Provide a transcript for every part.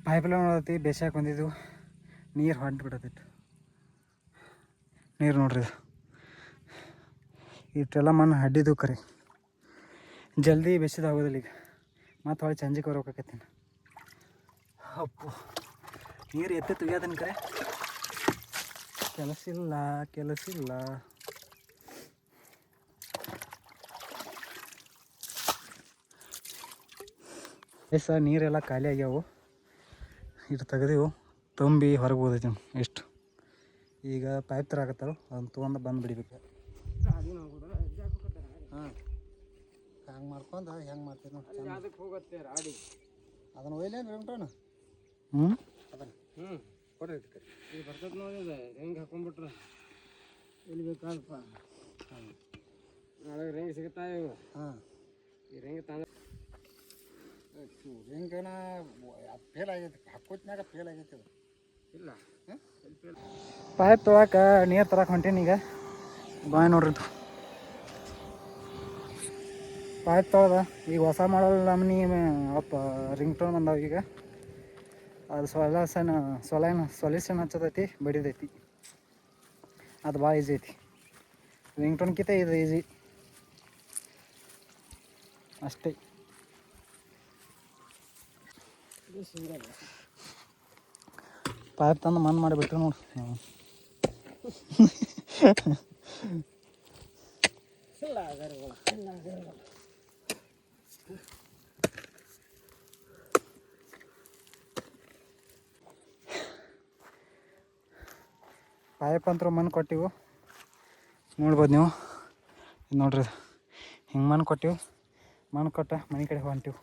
Pipeline ನೋಡತಿ ಬೇಸಾಯಕ್ಕೆ ಬಂದಿದ್ದು ನೀರು ಹೊಂಟು ಬಿಡತ್ತಿತ್ತು. ನೀರು ನೋಡ್ರಿ ಇಷ್ಟೆಲ್ಲ ಮಣ್ಣು ಅಡ್ಡಿದ್ದು ಕರೆ ಜಲ್ದಿ ಬೆಸಿದಾಗೋದಿಲ್ಲ. ಈಗ ಮತ್ತು ಹೊಳೆ ಸಂಜೆಗೆ ಬರ್ಬೇಕಾಕೈತಿ. ಅಪ್ಪು ನೀರು ಎತ್ತಿ ತೆಗಿಯೋದನ್ನ ಕರೆ ಕೆಲಸ ಇಲ್ಲ. ನೀರೆಲ್ಲ ಖಾಲಿ ಆಗ್ಯಾವು. ಇಟ್ಟು ತೆಗೆದೆವು ತುಂಬಿ ಹೊರಗೆ ಹೋದೈತಿ ಎಷ್ಟು. ಈಗ ಪೈಪ್ ತರಾಕತ್ತಾರ, ಅದನ್ನು ತೊಗೊಂಡು ಬಂದು ಬಿಡಬೇಕು. ಹಾಂ ಹಂಗೆ ಮಾಡ್ಕೊಂಡು ಹೆಂಗೆ ಮಾಡ್ತೀವಿ ನೋಡಿ. ಅದಕ್ಕೆ ಹೋಗುತ್ತೆ ರಾಡಿ ಅದನ್ನು ಒಯ್ಲೇನು ರೆಂಟೋಣ. ಅದನ್ನು ಕೊಡ್ರಿ ಈಗ ಬರ್ತದೆ ನೋಡಿ. ಹೆಂಗೆ ಹಾಕೊಂಡ್ಬಿಟ್ರೆ ಎಲ್ಲಿ ಬೇಕಾದಪ್ಪ. ಹಾಂ ನಾಳೆ ರಿಂಗ್ ಸಿಗುತ್ತಾ ಇವು. ಹಾಂ ಈ ರಿಂಗ್ ತಾಂಡ ರಿಂಗನ ಫೇಲ್ ಆಗೈತಿ. ಹಾಕೋತ್ನಾಗ ಫೇಲ್ ಆಗೈತಿ ಅದು. ಇಲ್ಲ ಪೈಪ್ ತೊಳಕ್ಕೆ ನೀರು ತರಕ್ಕೆ ಹೊಂಟೀನಿ. ಈಗ ಬಾಯ್ ನೋಡ್ರಿ ಪೈಪ್ ತೊಳ್ದ. ಈಗ ಹೊಸ ಮಾಡಲ್ ನಮ್ನಿ ಅಪ್ಪ ರಿಂಗ್ ಟೋನ್ ಬಂದಾವ. ಈಗ ಅದು ಸೊಲ್ಯೂಷನ್ ಹಚ್ಚೋದೈತಿ, ಬಡಿದೈತಿ. ಅದು ಭಾಳ ಈಜಿ ಐತಿ. ರಿಂಗ್ ಟೋನ್ಕಿಂತ ಇದು ಈಜಿ ಅಷ್ಟೇ. ಪೈಪ್ ತಂದು ಮಣ್ಣು ಮಾಡಿಬಿಟ್ಟು ನೋಡಿ. ಪೈಪ್ ಅಂತೂ ಮಣ್ಣು ಕೊಟ್ಟಿವು ನೋಡ್ಬೋದು ನೀವು. ನೋಡ್ರಿ ಹಿಂಗೆ ಮಣ್ಣು ಕೊಟ್ಟಿವು. ಮಣ್ಣು ಕೊಟ್ಟ ಮನೆ ಕಡೆ ಹೊಂಟಿವು.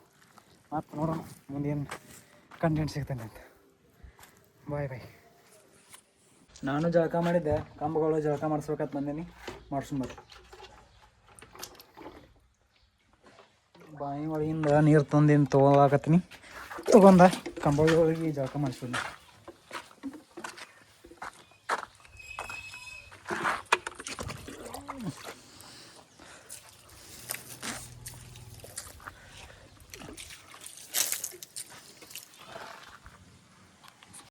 ಮತ್ತು ನೋಡೋಣ ಮುಂದೇನು ಕಂಟೆಂಟ್ ಸಿಗ್ತಾನೆ ಅಂತ. ಬಾಯ್ ಬಾಯ್. ನಾನು ಜಳಕ ಮಾಡಿದ್ದೆ, ಕಂಬಗಳು ಜಳಕ ಮಾಡಿಸ್ಬೇಕಂತ ಬಂದೀನಿ. ಮಾಡ್ಸ್ಕೊಂಬರ್ರಿ. ಬಾಯಿ ಒಳಗಿಂದ ನೀರು ತೊಗೊಂಡು ತೊಗೊಳಕತ್ತೀನಿ. ತೊಗೊಂಡ ಕಂಬಗಳಿಗೆ ಜಳಕ ಮಾಡಿಸ್ತೀನಿ.